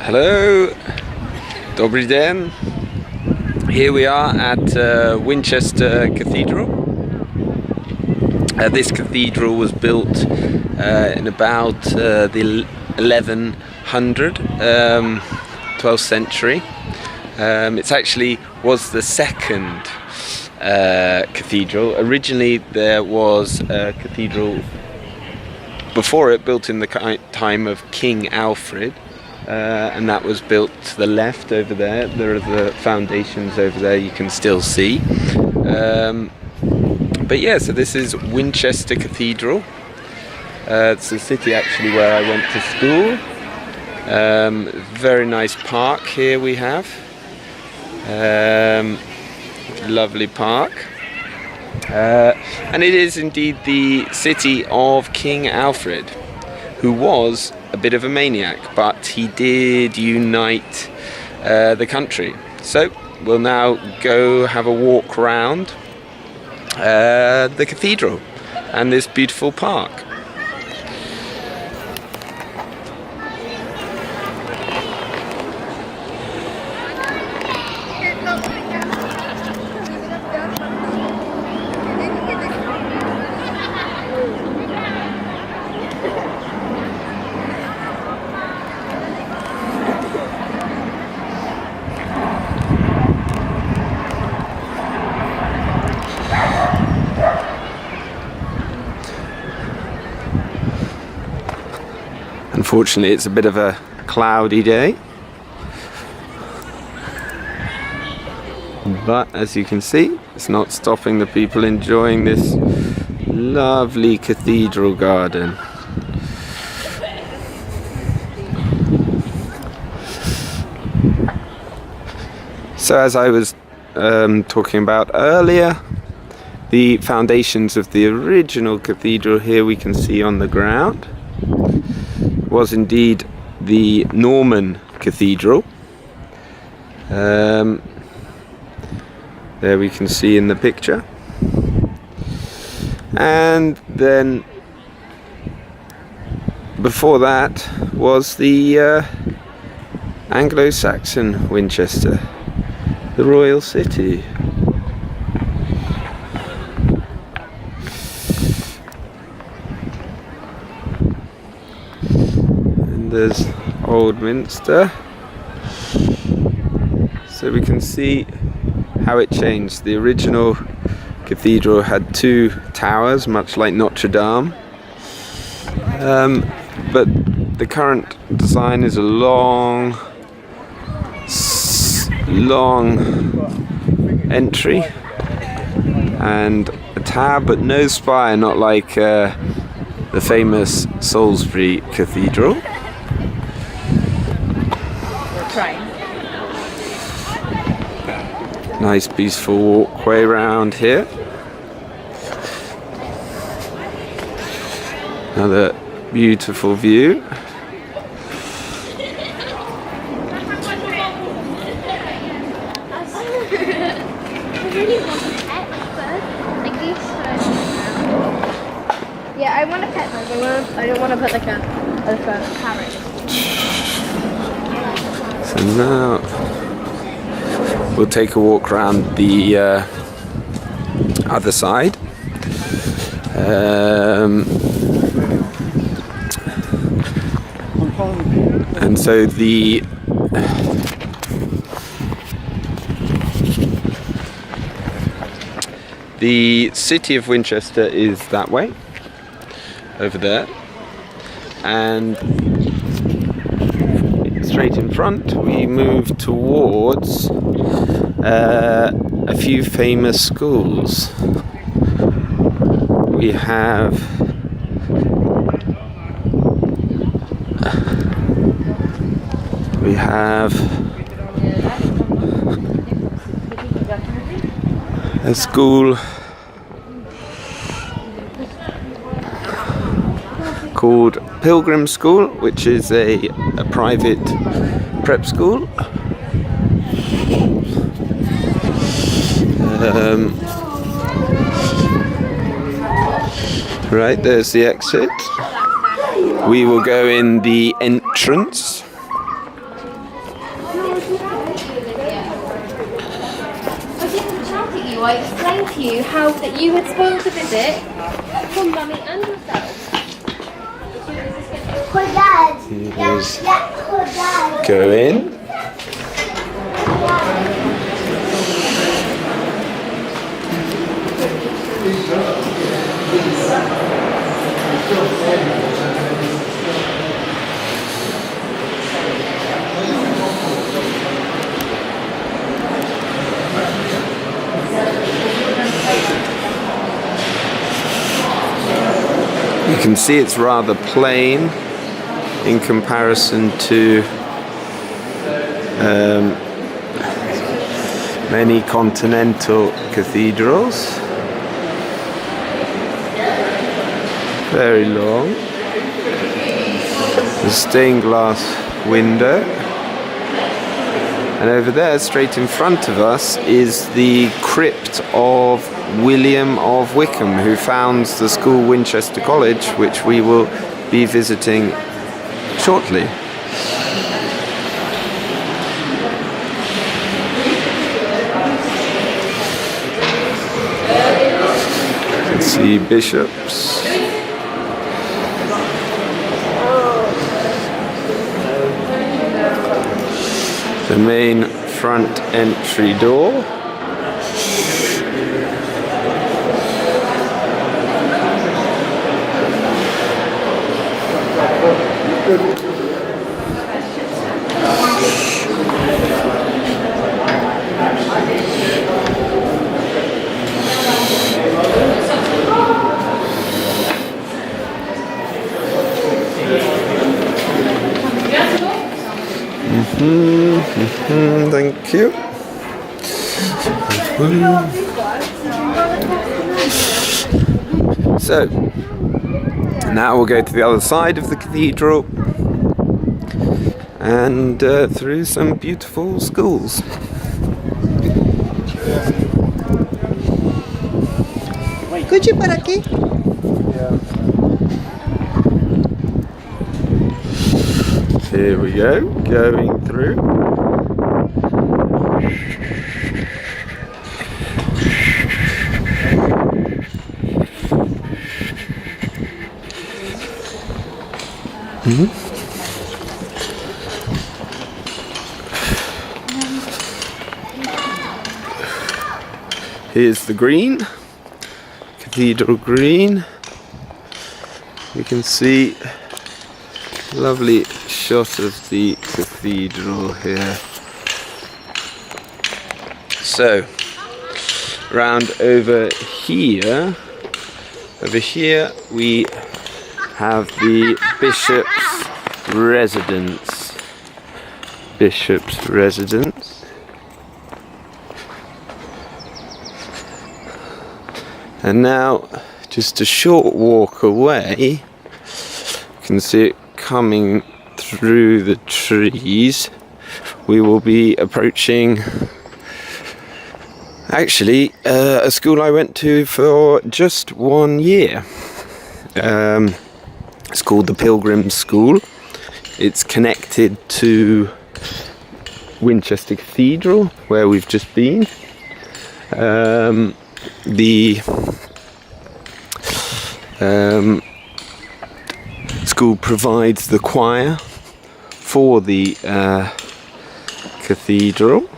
Hello, Dobry den. Here we are at Winchester Cathedral. This cathedral was built in about the 1100, 12th century. It actually was the second cathedral. Originally there was a cathedral before it built in the time of King Alfred. And that was built to the left over there. There are the foundations over there you can still see. But yeah, so this is Winchester Cathedral. It's the city actually where I went to school. Very nice park here we have. Lovely park. And it is indeed the city of King Alfred, who was a bit of a maniac, but he did unite the country. So we'll now go have a walk around the cathedral and this beautiful park. Unfortunately, it's a bit of a cloudy day, but as you can see, it's not stopping the people enjoying this lovely cathedral garden. So as I was talking about earlier, the foundations of the original cathedral here we can see on the ground was indeed the Norman Cathedral. There we can see in the picture. And then before that was the Anglo-Saxon Winchester, the royal city. There's Old Minster, so we can see how it changed. The original cathedral had two towers, much like Notre Dame, but the current design is a long entry and a tower, but no spire, not like the famous Salisbury Cathedral. Nice peaceful walkway around here. Another beautiful view. Yeah, I want a pet bird. I don't want to put like a parrot. So now we'll take a walk around the other side. And so the city of Winchester is that way, over there, and straight in front we move towards a few famous schools. We have a school called Pilgrim School, which is a private prep school. Right, there's the exit. We will go in the entrance. didn't shout at you. I explained to you how that you had spoiled the visit for Mummy and yourself. Go in. You can see it's rather plain in comparison to many continental cathedrals. Very long. The stained glass window. And over there, straight in front of us, is the crypt of William of Wykeham, who founds the school Winchester College, which we will be visiting shortly. You can see bishops. The main front entry door. Thank you. So, now we'll go to the other side of the cathedral and through some beautiful schools. Coche para aquí. Here we go, going through. Here's the green, Cathedral Green. You can see a lovely shot of the cathedral here. So, round over here we have the bishop's residence. Bishop's residence. And now, just a short walk away, you can see it coming through the trees. We will be approaching actually a school I went to for just 1 year. It's called the Pilgrim School. It's connected to Winchester Cathedral, where we've just been. The school provides the choir for the cathedral.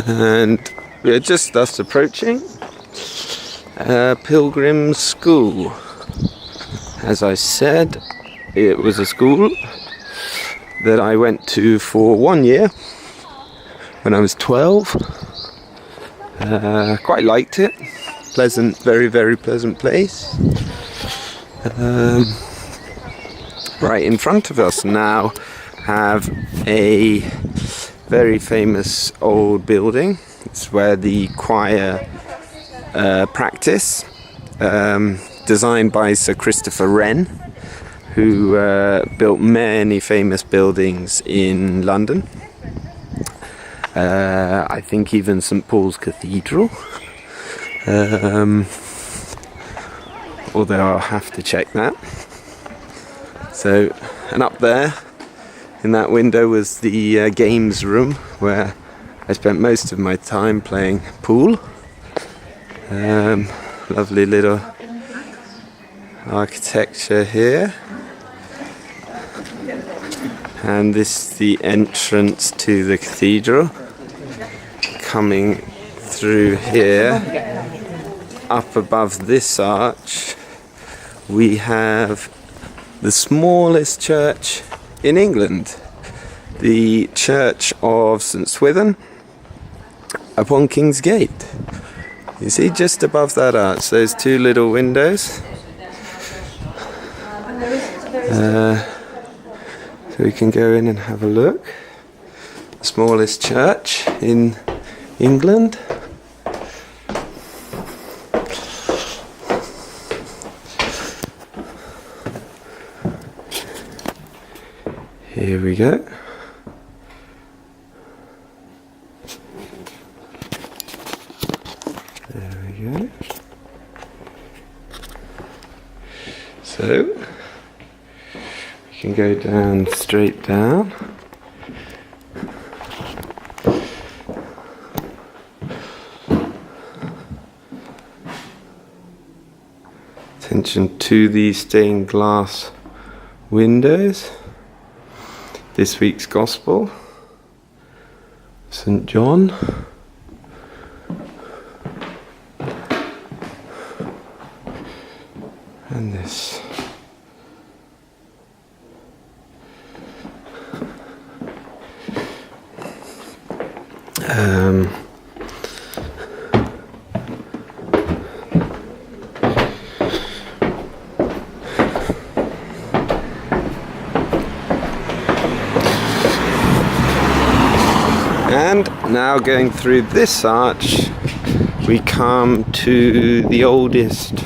And we're just thus approaching Pilgrim School. As I said, it was a school that I went to for 1 year when I was 12. Quite liked it. Pleasant, very, very pleasant place. Right in front of us now have a very famous old building. It's where the choir practice, designed by Sir Christopher Wren, who built many famous buildings in London. I think even St Paul's Cathedral. Although I'll have to check that. So, and up there in that window was the games room where I spent most of my time playing pool. Lovely little architecture here. And this is the entrance to the cathedral. Coming through here, up above this arch, we have the smallest church in England, the Church of St Swithin upon King's Gate. You see, just above that arch, those two little windows. So we can go in and have a look. The smallest church in England. Here we go. There we go. So we can go down, straight down. Attention to the stained glass windows. This week's Gospel, St John. And this. And now going through this arch, we come to the oldest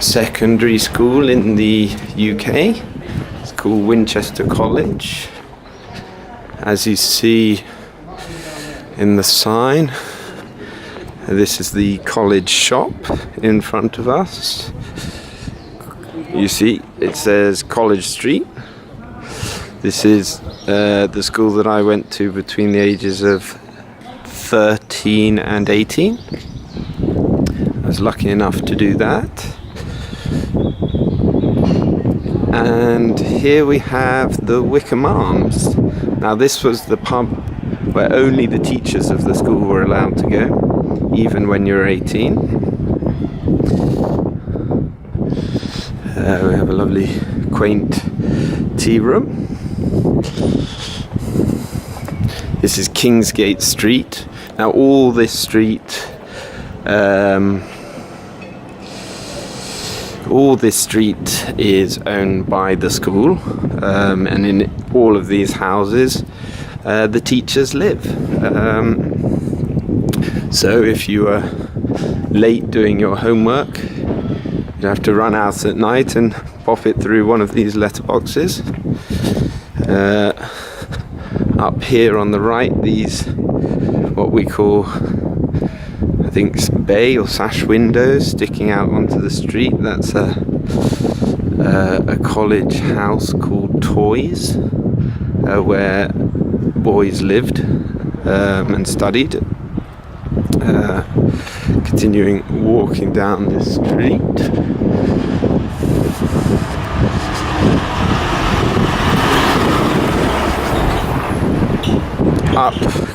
secondary school in the UK. It's called Winchester College. As you see in the sign, this is the college shop in front of us. You see, it says College Street. This is the school that I went to between the ages of 13 and 18. I was lucky enough to do that. And here we have the Wickham Arms. Now this was the pub where only the teachers of the school were allowed to go, even when you were 18. We have a lovely quaint tea room. This is Kingsgate Street. Now all this street is owned by the school, and in all of these houses the teachers live. So if you are late doing your homework, you have to run out at night and pop it through one of these letterboxes. Up here on the right, these what we call, I think, bay or sash windows sticking out onto the street. That's a college house called Toys, where boys lived and studied. Continuing walking down this street.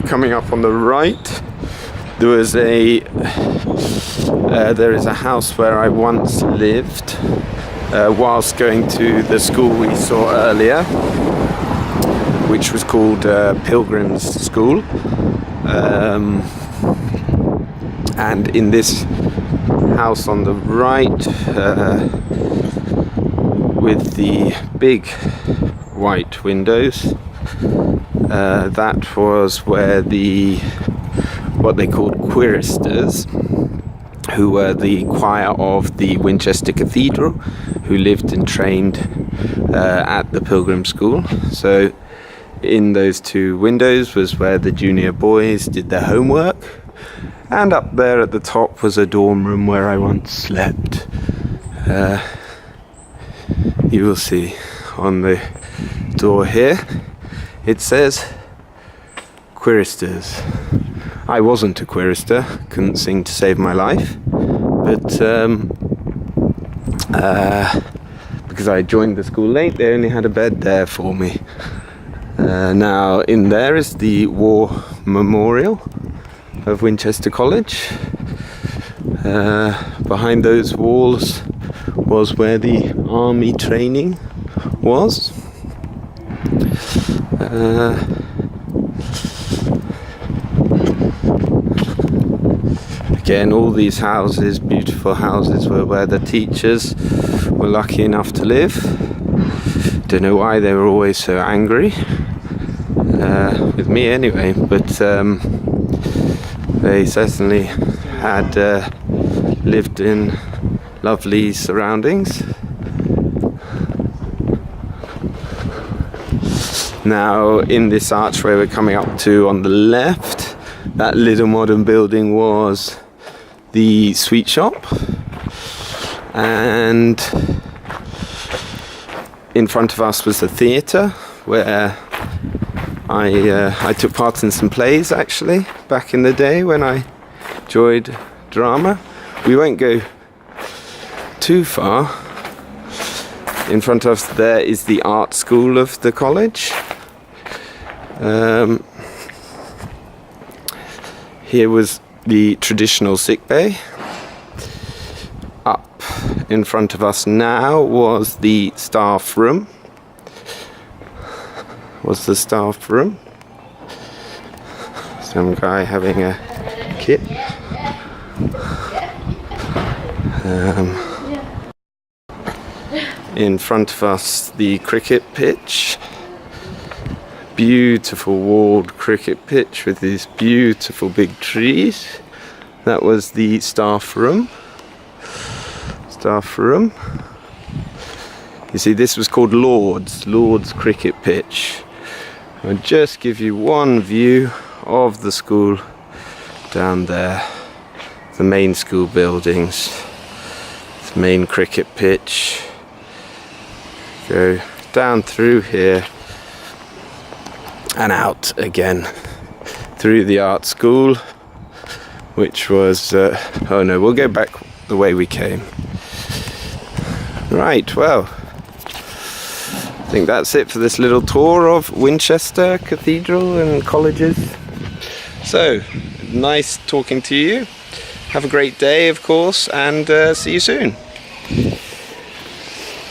Coming up on the right, there is a house where I once lived whilst going to the school we saw earlier, which was called Pilgrim's School. And in this house on the right, with the big white windows, that was where what they called choristers, who were the choir of the Winchester Cathedral, who lived and trained at the Pilgrim School. So in those two windows was where the junior boys did their homework, and up there at the top was a dorm room where I once slept. You will see on the door here it says Quiristers. I wasn't a Quirister, couldn't sing to save my life, but because I joined the school late, they only had a bed there for me. Now in there is the War Memorial of Winchester College. Behind those walls was where the army training was. Again, all these houses, beautiful houses, were where the teachers were lucky enough to live. Don't know why they were always so angry, with me anyway, but they certainly had lived in lovely surroundings. Now in this archway we're coming up to on the left, that little modern building was the sweet shop, and in front of us was the theatre where I took part in some plays actually back in the day when I enjoyed drama. We won't go too far. In front of us there is the art school of the college. Here was the traditional sick bay. Up in front of us now was the staff room. Some guy having a kip. In front of us the cricket pitch. Beautiful walled cricket pitch with these beautiful big trees. That was the staff room. You see, this was called Lord's cricket pitch. I'll just give you one view of the school down there. The main school buildings. The main cricket pitch. Go down through here and out again through the art school, which was oh no, we'll go back the way we came. Right, well, I think that's it for this little tour of Winchester Cathedral and colleges. So nice talking to you. Have a great day, of course, and see you soon.